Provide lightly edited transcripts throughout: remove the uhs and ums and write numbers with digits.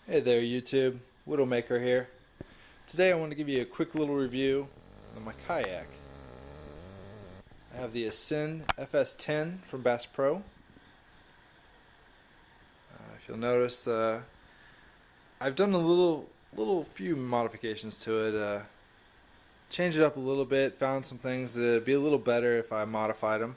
Hey there YouTube, Widowmaker here. Today I want to give you a quick little review on my kayak. I have the Ascend FS10 from Bass Pro. If you'll notice, I've done a little few modifications to it. Changed it up a little bit, found some things that would be a little better if I modified them.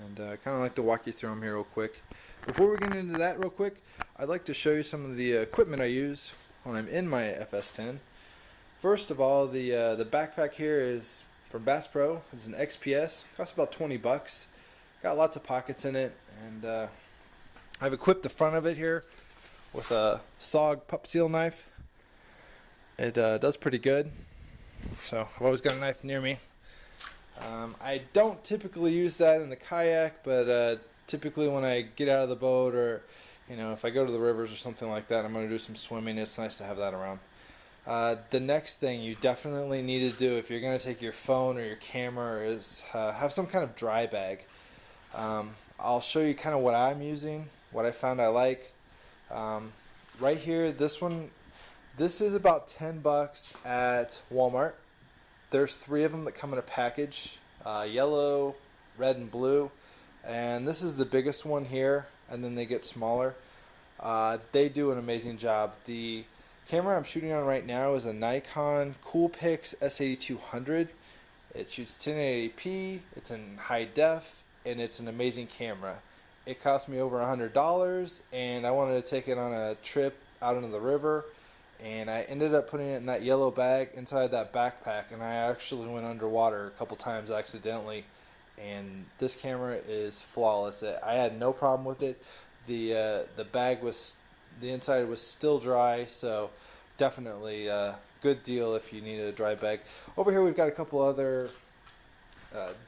And I kind of like to walk you through them here real quick. Before we get into that real quick, I'd like to show you some of the equipment I use when I'm in my FS10. First of all, the backpack here is from Bass Pro. It's an XPS. Costs about 20 bucks. Got lots of pockets in it, and I've equipped the front of it here with a SOG pup seal knife. It does pretty good. So I've always got a knife near me. I don't typically use that in the kayak, but typically when I get out of the boat, or if I go to the rivers or something like that, I'm going to do some swimming, it's nice to have that around. The next thing you definitely need to do if you're going to take your phone or your camera is have some kind of dry bag. I'll show you kind of what I'm using, what I found I like. Right here, this is about 10 bucks at Walmart. There's 3 of them that come in a package, yellow, red, and blue. And this is the biggest one here, and then they get smaller. They do an amazing job. The camera I'm shooting on right now is a Nikon Coolpix S8200. It shoots 1080p, it's in high def, and it's an amazing camera. It cost me over $100, and I wanted to take it on a trip out into the river, and I ended up putting it in that yellow bag inside that backpack, and I actually went underwater a couple times accidentally, and this camera is flawless. I had no problem with it. The bag was, the inside was still dry, so definitely a good deal if you need a dry bag. Over here we've got a couple other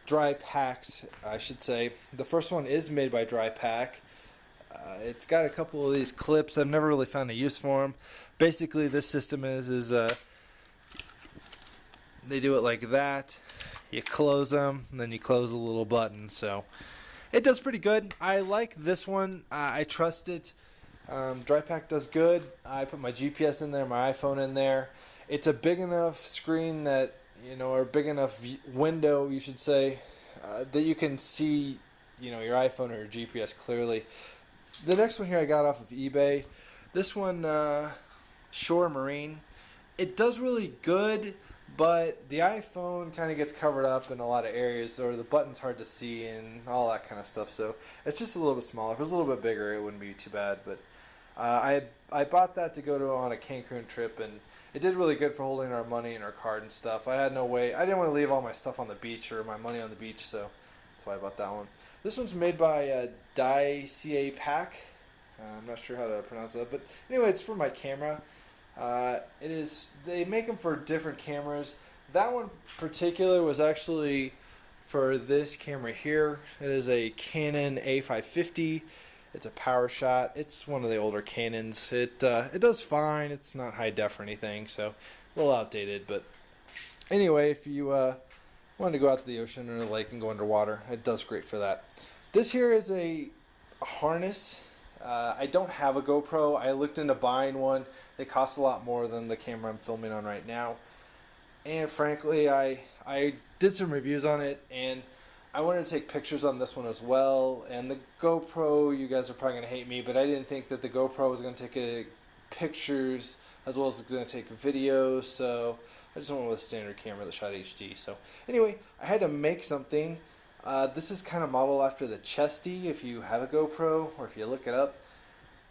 dry packs, I should say. The first one is made by Dry Pack. It's got a couple of these clips. I've never really found a use for them. Basically, this system is they do it like that. You close them, and then you close the little button. So it does pretty good. I like this one. I trust it. Dry Pack does good. I put my GPS in there, my iPhone in there. It's a big enough screen that, or big enough window, you should say, that you can see, your iPhone or your GPS clearly. The next one here I got off of eBay. This one, Shore Marine. It does really good, but the iPhone kind of gets covered up in a lot of areas, or the button's hard to see and all that kind of stuff. So it's just a little bit smaller. If it was a little bit bigger, it wouldn't be too bad. But I bought that to go on a Cancun trip, and it did really good for holding our money and our card and stuff. I had no way. I didn't want to leave all my stuff on the beach or my money on the beach, so that's why I bought that one. This one's made by Dai CA Pack. I'm not sure how to pronounce that, but anyway, it's for my camera. It is. They make them for different cameras. That one in particular was actually for this camera here. It is a Canon A550. It's a power shot. It's one of the older Canons. It does fine. It's not high def or anything, so a little outdated. But anyway, if you wanted to go out to the ocean or the lake and go underwater, it does great for that. This here is a harness. I don't have a GoPro. I looked into buying one. They cost a lot more than the camera I'm filming on right now. And frankly, I did some reviews on it, and I wanted to take pictures on this one as well. And the GoPro, you guys are probably going to hate me, but I didn't think that the GoPro was going to take pictures as well as it's going to take videos. So I just went with a standard camera that shot HD. So anyway, I had to make something. This is kind of modeled after the Chesty, if you have a GoPro or if you look it up.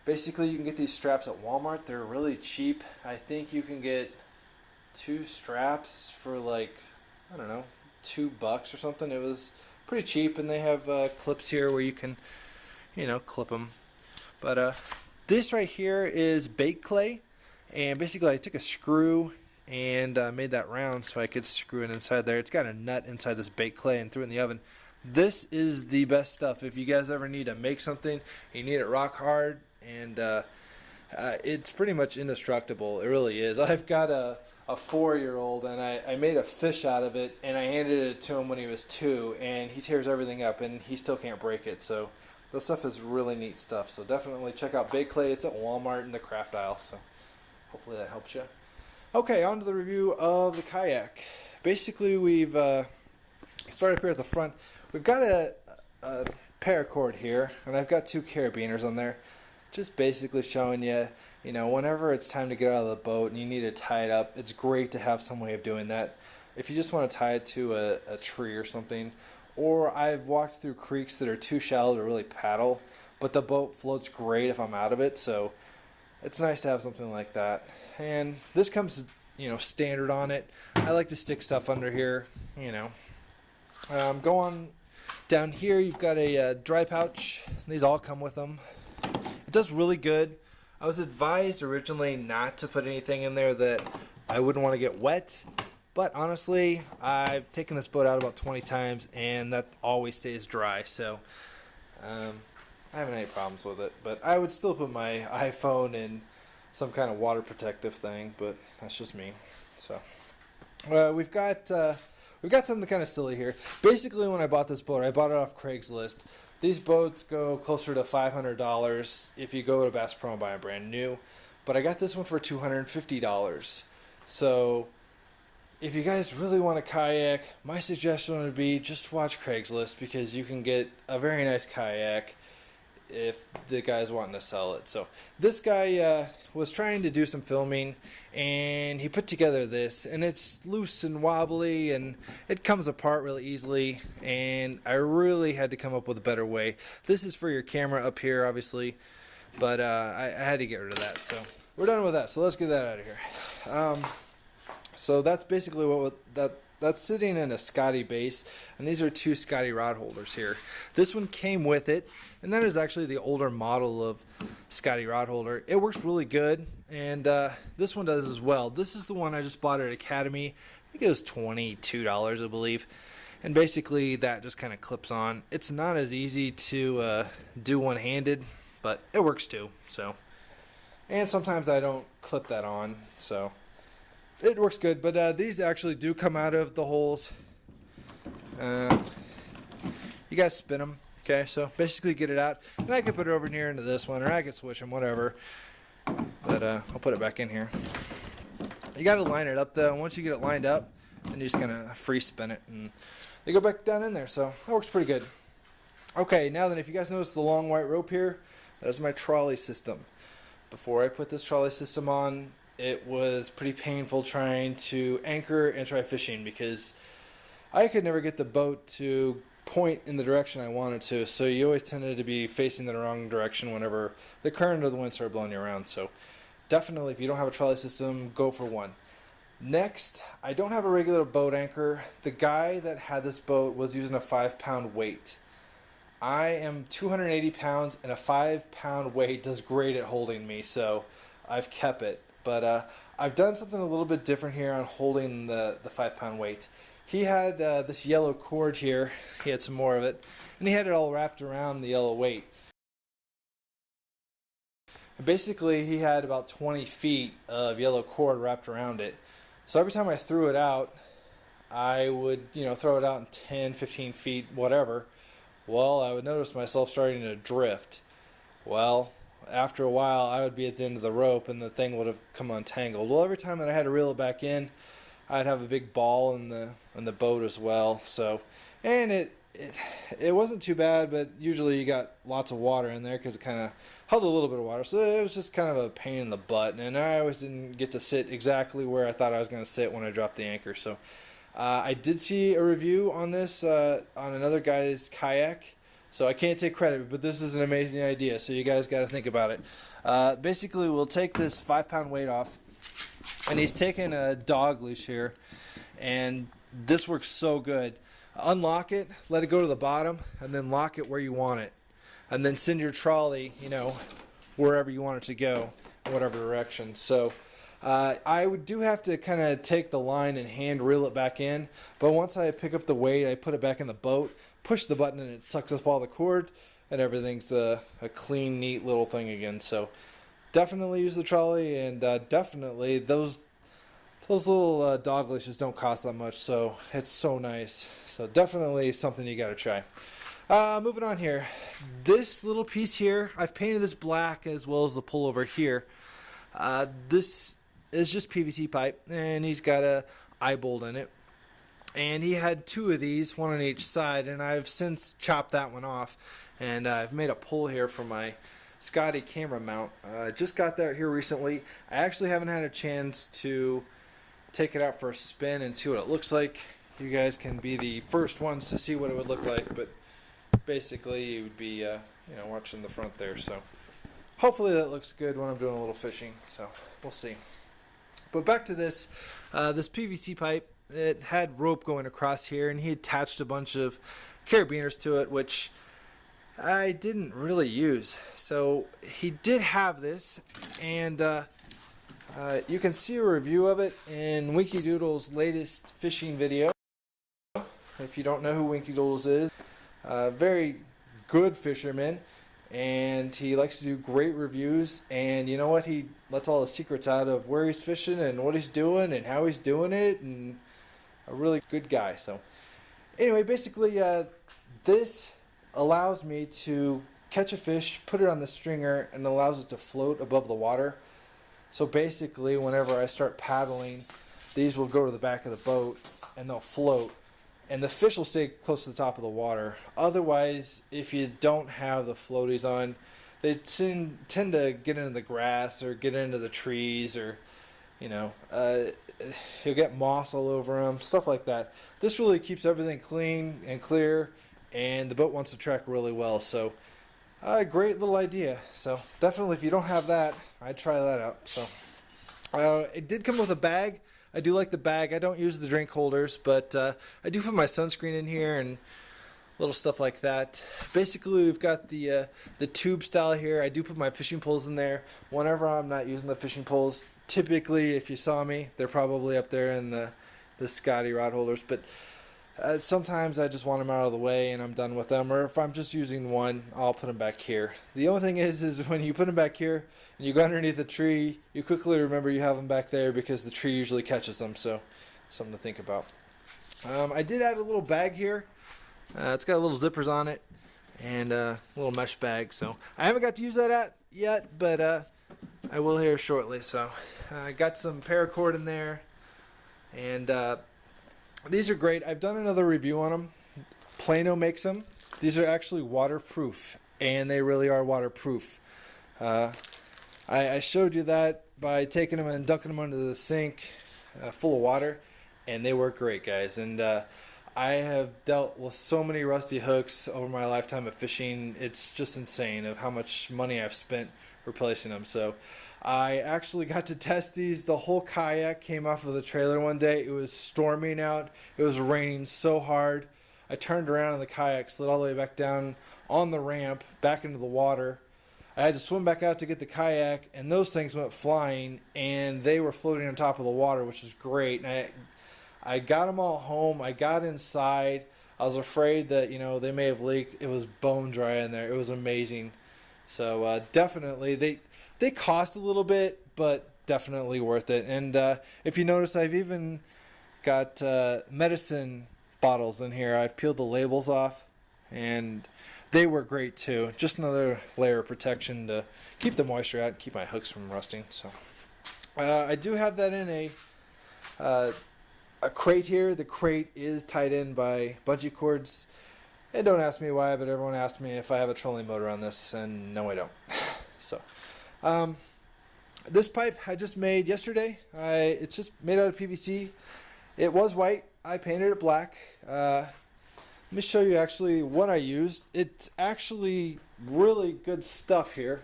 Basically, you can get these straps at Walmart. They're really cheap. I think you can get 2 straps for like, I don't know, $2 or something. It was pretty cheap, and they have clips here where you can, clip them. But this right here is bait clay, and basically I took a screw and made that round so I could screw it inside there. It's got a nut inside this bait clay and threw it in the oven. This is the best stuff. If you guys ever need to make something, you need it rock hard, and it's pretty much indestructible. It really is. I've got a 4-year-old, and I made a fish out of it, and I handed it to him when he was 2, and he tears everything up, and he still can't break it. So This stuff is really neat stuff. So definitely check out Bait Clay. It's at Walmart in the craft aisle. So hopefully that helps you. Okay, on to the review of the kayak. Basically, we've started up here at the front. We've got a paracord here, and I've got 2 carabiners on there. Just basically showing you, you know, whenever it's time to get out of the boat and you need to tie it up, it's great to have some way of doing that. If you just want to tie it to a tree or something, or I've walked through creeks that are too shallow to really paddle, but the boat floats great if I'm out of it, so it's nice to have something like that. And this comes, you know, standard on it. I like to stick stuff under here, you know. Go on down here, you've got a dry pouch. These all come with them. It does really good. I was advised originally not to put anything in there that I wouldn't want to get wet. But honestly, I've taken this boat out about 20 times and that always stays dry. So I haven't any problems with it. But I would still put my iPhone in some kind of water protective thing. But that's just me. So we've got something kind of silly here. Basically, when I bought this boat, I bought it off Craigslist. These boats go closer to $500 if you go to Bass Pro and buy a brand new. But I got this one for $250. So if you guys really want a kayak, my suggestion would be just watch Craigslist because you can get a very nice kayak if the guy's wanting to sell it. So this guy was trying to do some filming and he put together this, and it's loose and wobbly and it comes apart really easily, and I really had to come up with a better way. This is for your camera up here obviously, but I had to get rid of that. So we're done with that, so let's get that out of here. So that's basically what that's sitting in a Scotty base, and these are 2 Scotty rod holders here. This one came with it, and that is actually the older model of Scotty rod holder. It works really good, and this one does as well. This is the one I just bought at Academy. I think it was $22, I believe. And basically that just kind of clips on. It's not as easy to do one-handed, but it works too. So, and sometimes I don't clip that on, so it works good. But these actually do come out of the holes. You gotta spin them. Okay, so basically get it out, and I could put it over here into this one, or I could switch them, whatever. But I'll put it back in here. You gotta line it up though. Once you get it lined up, then you just kind of free spin it, and they go back down in there. So that works pretty good. Okay, now then, if you guys notice the long white rope here, that is my trolley system. Before I put this trolley system on, it was pretty painful trying to anchor and try fishing because I could never get the boat to point in the direction I wanted to, so you always tended to be facing the wrong direction whenever the current or the wind started blowing you around. So definitely, if you don't have a trolley system, go for one. Next, I don't have a regular boat anchor. The guy that had this boat was using a 5-pound weight. I am 280 pounds, and a 5-pound weight does great at holding me, so I've kept it. But I've done something a little bit different here on holding the 5-pound weight. He had this yellow cord here. He had some more of it, and he had it all wrapped around the yellow weight. And basically, he had about 20 feet of yellow cord wrapped around it. So every time I threw it out, I would, throw it out in 10, 15 feet, whatever. Well, I would notice myself starting to drift. Well, after a while, I would be at the end of the rope, and the thing would have come untangled. Well, every time that I had to reel it back in, I'd have a big ball in the boat as well. So, and it wasn't too bad, but usually you got lots of water in there because it kind of held a little bit of water. So it was just kind of a pain in the butt, and I always didn't get to sit exactly where I thought I was going to sit when I dropped the anchor. So I did see a review on this on another guy's kayak. So I can't take credit, but this is an amazing idea. So you guys got to think about it. Basically, we'll take this 5-pound weight off. And he's taking a dog leash here, and this works so good. Unlock it, let it go to the bottom, and then lock it where you want it. And then send your trolley, wherever you want it to go, in whatever direction. So I do have to kind of take the line and hand reel it back in, but once I pick up the weight, I put it back in the boat, push the button, and it sucks up all the cord, and everything's a clean, neat little thing again. So definitely use the trolley, and definitely those little dog leashes don't cost that much, so it's so nice. So definitely something you got to try. Moving on here. This little piece here, I've painted this black as well as the pullover here. This is just PVC pipe, and he's got a eye bolt in it. And he had two of these, one on each side, and I've since chopped that one off. And I've made a pull here for my Scotty camera mount. Just got that here recently. I actually haven't had a chance to take it out for a spin and see what it looks like. You guys can be the first ones to see what it would look like, but basically you would be watching the front there. So hopefully that looks good when I'm doing a little fishing, so we'll see. But back to this PVC pipe. It had rope going across here, and he attached a bunch of carabiners to it, which I didn't really use. So he did have this, and you can see a review of it in Winky Doodle's latest fishing video. If you don't know who Winky Doodles is, very good fisherman, and he likes to do great reviews. And you know what? He lets all the secrets out of where he's fishing and what he's doing and how he's doing it, and a really good guy. So anyway, basically this allows me to catch a fish, put it on the stringer, and allows it to float above the water. So basically whenever I start paddling, these will go to the back of the boat and they'll float, and the fish will stay close to the top of the water. Otherwise, if you don't have the floaties on, they tend to get into the grass or get into the trees, or you'll get moss all over them, stuff like that. This really keeps everything clean and clear, and the boat wants to track really well. So great little idea. So definitely, if you don't have that, I'd try that out. So it did come with a bag. I do like the bag. I don't use the drink holders, but I do put my sunscreen in here and little stuff like that. Basically, we've got the tube style here. I do put my fishing poles in there whenever I'm not using the fishing poles. Typically, if you saw me, they're probably up there in the Scotty rod holders, but sometimes I just want them out of the way and I'm done with them, or if I'm just using one, I'll put them back here. The only thing is when you put them back here and you go underneath the tree, you quickly remember you have them back there because the tree usually catches them, so something to think about. I did add a little bag here. It's got little zippers on it and a little mesh bag, so I haven't got to use that yet, but I will here shortly. So I got some paracord in there, and these are great. I've done another review on them. Plano makes them. These are actually waterproof, and they really are waterproof. I showed you that by taking them and dunking them under the sink full of water, and they work great, guys. And I have dealt with so many rusty hooks over my lifetime of fishing. It's just insane of how much money I've spent replacing them. So I actually got to test these. The whole kayak came off of the trailer one day. It was storming out. It was raining so hard. I turned around and the kayak slid all the way back down on the ramp back into the water. I had to swim back out to get the kayak, and those things went flying, and they were floating on top of the water, which is great. And I got them all home. I got inside. I was afraid that they may have leaked. It was bone dry in there. It was amazing. So definitely they cost a little bit, but definitely worth it. And if you notice, I've even got medicine bottles in here. I've peeled the labels off, and they work great too. Just another layer of protection to keep the moisture out and keep my hooks from rusting. So I do have that in a crate here. The crate is tied in by bungee cords. And don't ask me why, but everyone asks me if I have a trolling motor on this, and no, I don't. So this pipe I just made yesterday. It's just made out of PVC. It was white. I painted it black. Let me show you actually what I used. It's actually really good stuff here.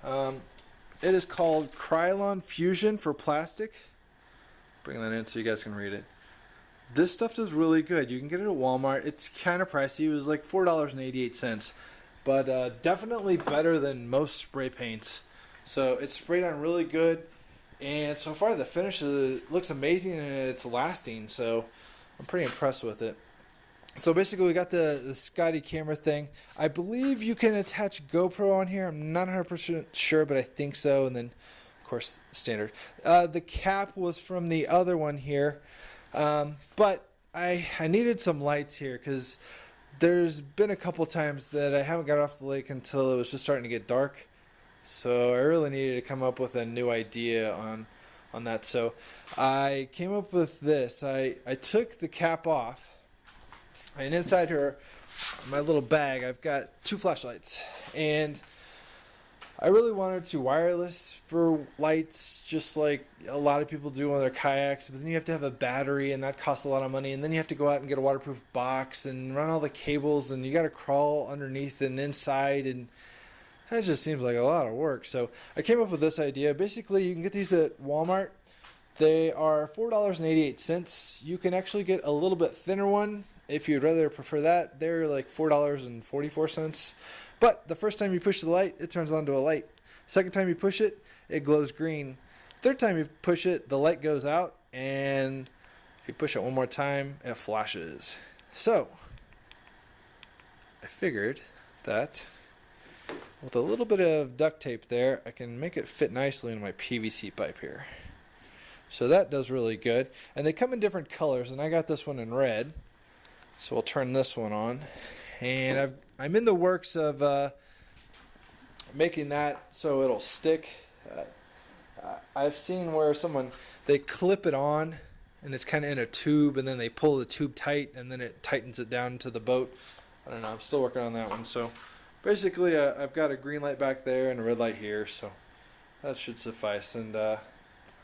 It is called Krylon Fusion for plastic. Bring that in so you guys can read it. This stuff does really good. You can get it at Walmart. It's kind of pricey. It was like $4.88, but definitely better than most spray paints. So it's sprayed on really good, and so far the finish looks amazing and it's lasting. So I'm pretty impressed with it. So basically we got the Scotty camera thing. I believe you can attach GoPro on here. I'm not 100% sure, but I think so. And then of course standard. The cap was from the other one here. But I needed some lights here because there's been a couple times that I haven't got off the lake until it was just starting to get dark. So I really needed to come up with a new idea on that. So I came up with this. I took the cap off, and inside her, my little bag, I've got 2 flashlights. And I really wanted to wireless for lights, just like a lot of people do on their kayaks, but then you have to have a battery, and that costs a lot of money, and then you have to go out and get a waterproof box and run all the cables, and you got to crawl underneath and inside, and that just seems like a lot of work. So I came up with this idea. Basically, you can get these at Walmart. They are $4.88. You can actually get a little bit thinner one if you'd rather prefer that. They're like $4.44. But the first time you push the light, it turns on to a light. Second time you push it, it glows green. Third time you push it, the light goes out, and if you push it one more time, it flashes. So I figured that with a little bit of duct tape there, I can make it fit nicely in my PVC pipe here. So that does really good. And they come in different colors, and I got this one in red. So we'll turn this one on. And I'm in the works of making that so it'll stick. I've seen where they clip it on, and it's kind of in a tube, and then they pull the tube tight, and then it tightens it down to the boat. I don't know. I'm still working on that one. So basically, I've got a green light back there and a red light here, so that should suffice. And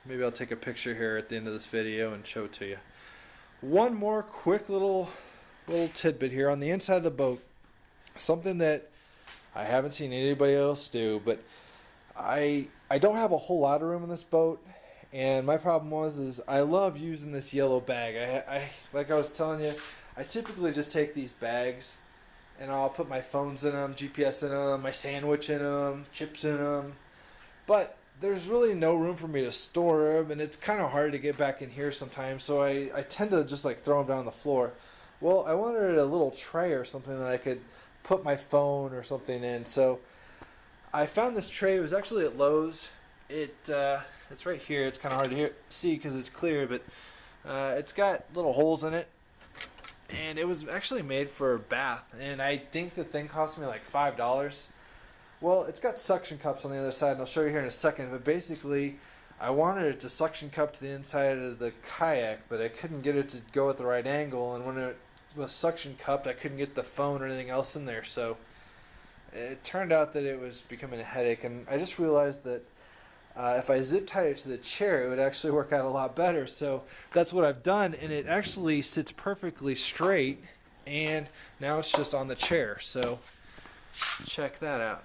maybe I'll take a picture here at the end of this video and show it to you. One more quick little tidbit here on the inside of the boat. Something that I haven't seen anybody else do, but I don't have a whole lot of room in this boat, and my problem is I love using this yellow bag. I like I was telling you, I typically just take these bags and I'll put my phones in them, GPS in them, my sandwich in them, chips in them, but there's really no room for me to store them, and it's kind of hard to get back in here sometimes, so I tend to just like throw them down on the floor. Well, I wanted a little tray or something that I could put my phone or something in, so I found this tray. It was actually at Lowe's. It's right here. It's kind of hard to see because it's clear, but it's got little holes in it, and it was actually made for a bath, and I think the thing cost me like $5. Well, it's got suction cups on the other side, and I'll show you here in a second, but basically I wanted it to suction cup to the inside of the kayak, but I couldn't get it to go at the right angle, and when it was suction cupped, I couldn't get the phone or anything else in there, so it turned out that it was becoming a headache, and I just realized that if I zip tied it to the chair, it would actually work out a lot better. So that's what I've done, and it actually sits perfectly straight, and now it's just on the chair. So check that out.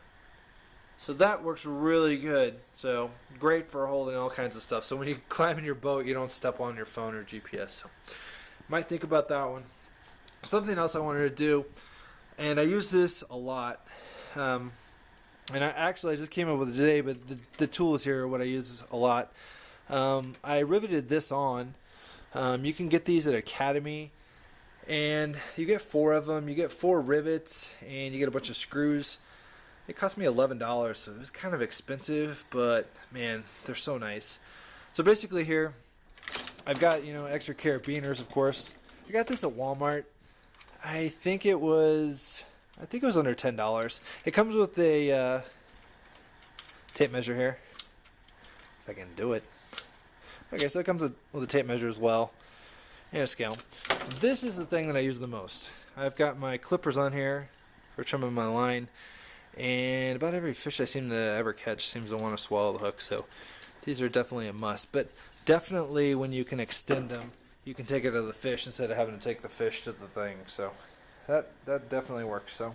So that works really good. So great for holding all kinds of stuff. So when you climb in your boat, you don't step on your phone or GPS. So might think about that one. Something else I wanted to do, and I use this a lot. And I just came up with it today, but the tools here are what I use a lot. I riveted this on. You can get these at Academy, and you get 4 of them. You get 4 rivets, and you get a bunch of screws. It cost me $11, so it was kind of expensive, but man, they're so nice. So basically here, I've got, extra carabiners, of course. I got this at Walmart. I think it was under $10. It comes with a tape measure here. If I can do it. Okay, so it comes with a tape measure as well, and a scale. This is the thing that I use the most. I've got my clippers on here for trimming my line, and about every fish I seem to ever catch seems to want to swallow the hook, so these are definitely a must. But definitely when you can extend them, you can take it to the fish instead of having to take the fish to the thing. So that definitely works. So,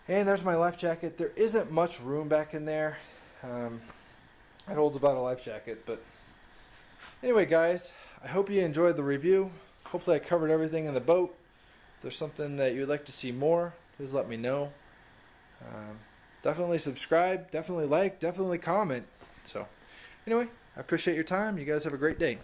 and there's my life jacket. There isn't much room back in there. It holds about a life jacket, but anyway, guys, I hope you enjoyed the review. Hopefully I covered everything in the boat. If there's something that you'd like to see more, please let me know. Definitely subscribe, definitely like, definitely comment. So anyway, I appreciate your time. You guys have a great day.